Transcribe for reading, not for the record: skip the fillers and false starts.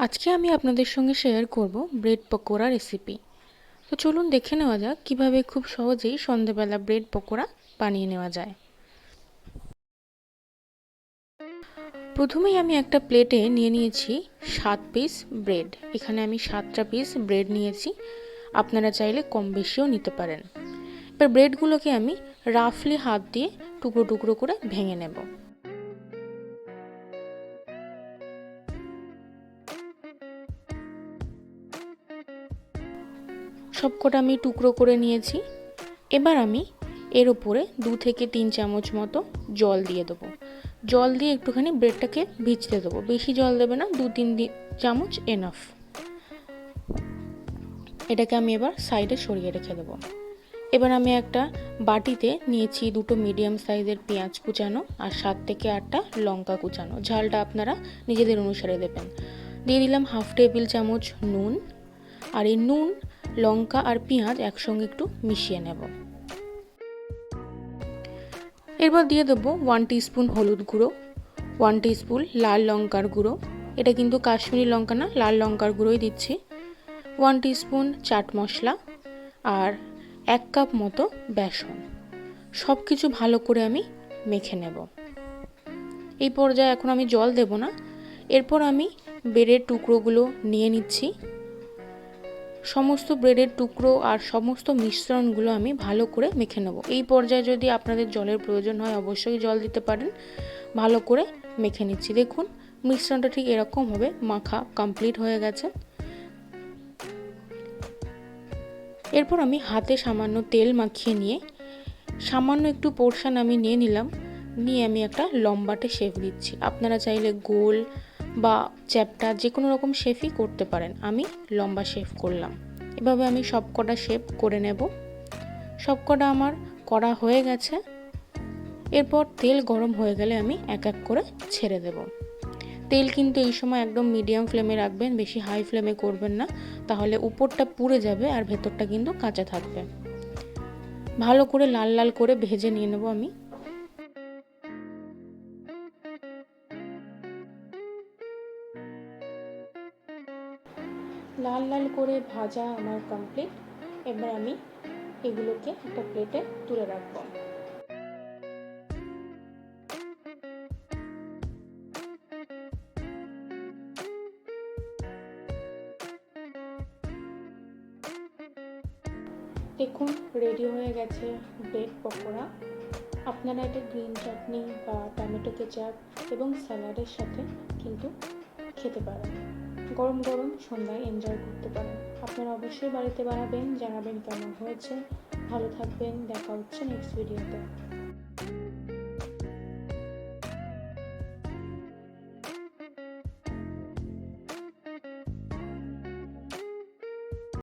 আজকে আমি আপনাদের সঙ্গে শেয়ার করব ব্রেড পকোড়া রেসিপি। তো চলুন দেখে নেওয়া যাক কিভাবে খুব সহজেই সন্ধ্যাবেলা ব্রেড পকোড়া বানিয়ে নেওয়া যায়। প্রথমেই আমি একটা প্লেটে নিয়ে নিয়েছি 7 পিস ব্রেড। এখানে আমি 7টা পিস ব্রেড নিয়েছি, আপনারা চাইলে কম বেশিও নিতে পারেন। এবার ব্রেডগুলোকে আমি রাফলি হাত দিয়ে টুকরো টুকরো করে ভেঙে নেব। সবকটা আমি টুকরো করে নিয়েছি। এবার আমি এর উপরে 2 থেকে 3 চামচ মতো জল দিয়ে দেবো। জল দিয়ে একটুখানি ব্রেডটাকে ভিজতে দেবো, বেশি জল দেবে না, 2-3 চামচ এনাফ। এটাকে আমি এবার সাইডে সরিয়ে রেখে দেবো। এবার আমি একটা বাটিতে নিয়েছি 2টো মিডিয়াম সাইজের পেঁয়াজ কুচানো আর 7 থেকে 8টা লঙ্কা কুচানো। ঝালটা আপনারা নিজেদের অনুসারে দেবেন। দিয়ে দিলাম 1/2 টেবিল চামচ নুন, আর এই নুন, লঙ্কা আর পেঁয়াজ একসঙ্গে একটু মিশিয়ে নেব। এরপর দিয়ে দেবো 1 টিস্পুন হলুদ গুঁড়ো, 1 টিস্পুন লাল লঙ্কার গুঁড়ো, এটা কিন্তু কাশ্মীরি লঙ্কা না, লাল লঙ্কার গুঁড়োই দিচ্ছি, 1 টিস্পুন চাট মশলা আর 1 কাপ মতো বেসন। সব কিছু ভালো করে আমি মেখে নেব। এই পর্যায়ে এখন আমি জল দেব না। এরপর আমি ব্রেডের টুকরোগুলো নিয়ে নিচ্ছি। সমস্ত ব্রেডের টুকরো আর সমস্ত মিশ্রণগুলো আমি ভালো করে মেখে নেব। এই পর্যায়ে যদি আপনাদের জলের প্রয়োজন হয় অবশ্যই জল দিতে পারেন। ভালো করে মেখে নিচ্ছি। দেখুন মিশ্রণটা ঠিক এরকম হবে। মাখা কমপ্লিট হয়ে গেছে। এরপর আমি হাতে সামান্য তেল মাখিয়ে নিয়ে সামান্য একটু পোর্শন আমি নিয়ে নিলাম। নিয়ে আমি একটা লম্বাটে শেপ দিচ্ছি। আপনারা চাইলে গোল বা চ্যাপ্টা যে কোনো রকম শেপই করতে পারেন। আমি লম্বা শেপ করলাম। এভাবে আমি সবকটা শেপ করে নেব। সবকটা আমার করা হয়ে গেছে। এরপর তেল গরম হয়ে গেলে আমি এক এক করে ছেড়ে দেব। তেল কিন্তু এই সময় একদম মিডিয়াম ফ্লেমে রাখবেন, বেশি হাই ফ্লেমে করবেন না, তাহলে উপরটা পুড়ে যাবে আর ভেতরটা কিন্তু কাঁচা থাকবে। ভালো করে লাল লাল করে ভেজে নিয়ে নেব আমি। লাল লাল করে ভাজা আমার কমপ্লিট। এবার আমি এগুলোকে একটা প্লেটে তুলে রাখবো। দেখুন রেডি হয়ে গেছে ব্রেড পকোড়া। আপনারা এটা গ্রিন চাটনি বা টমেটো কেচাপ এবং স্যালাডের সাথে কিন্তু খেতে পারেন। গরম গরম সন্ধ্যায় এনজয় করতে পারেন। আপনারা অবশ্যই বাড়িতে বানাবেন, জানাবেন কেমন হয়েছে। ভালো থাকবেন, দেখা হচ্ছে নেক্সট ভিডিওতে।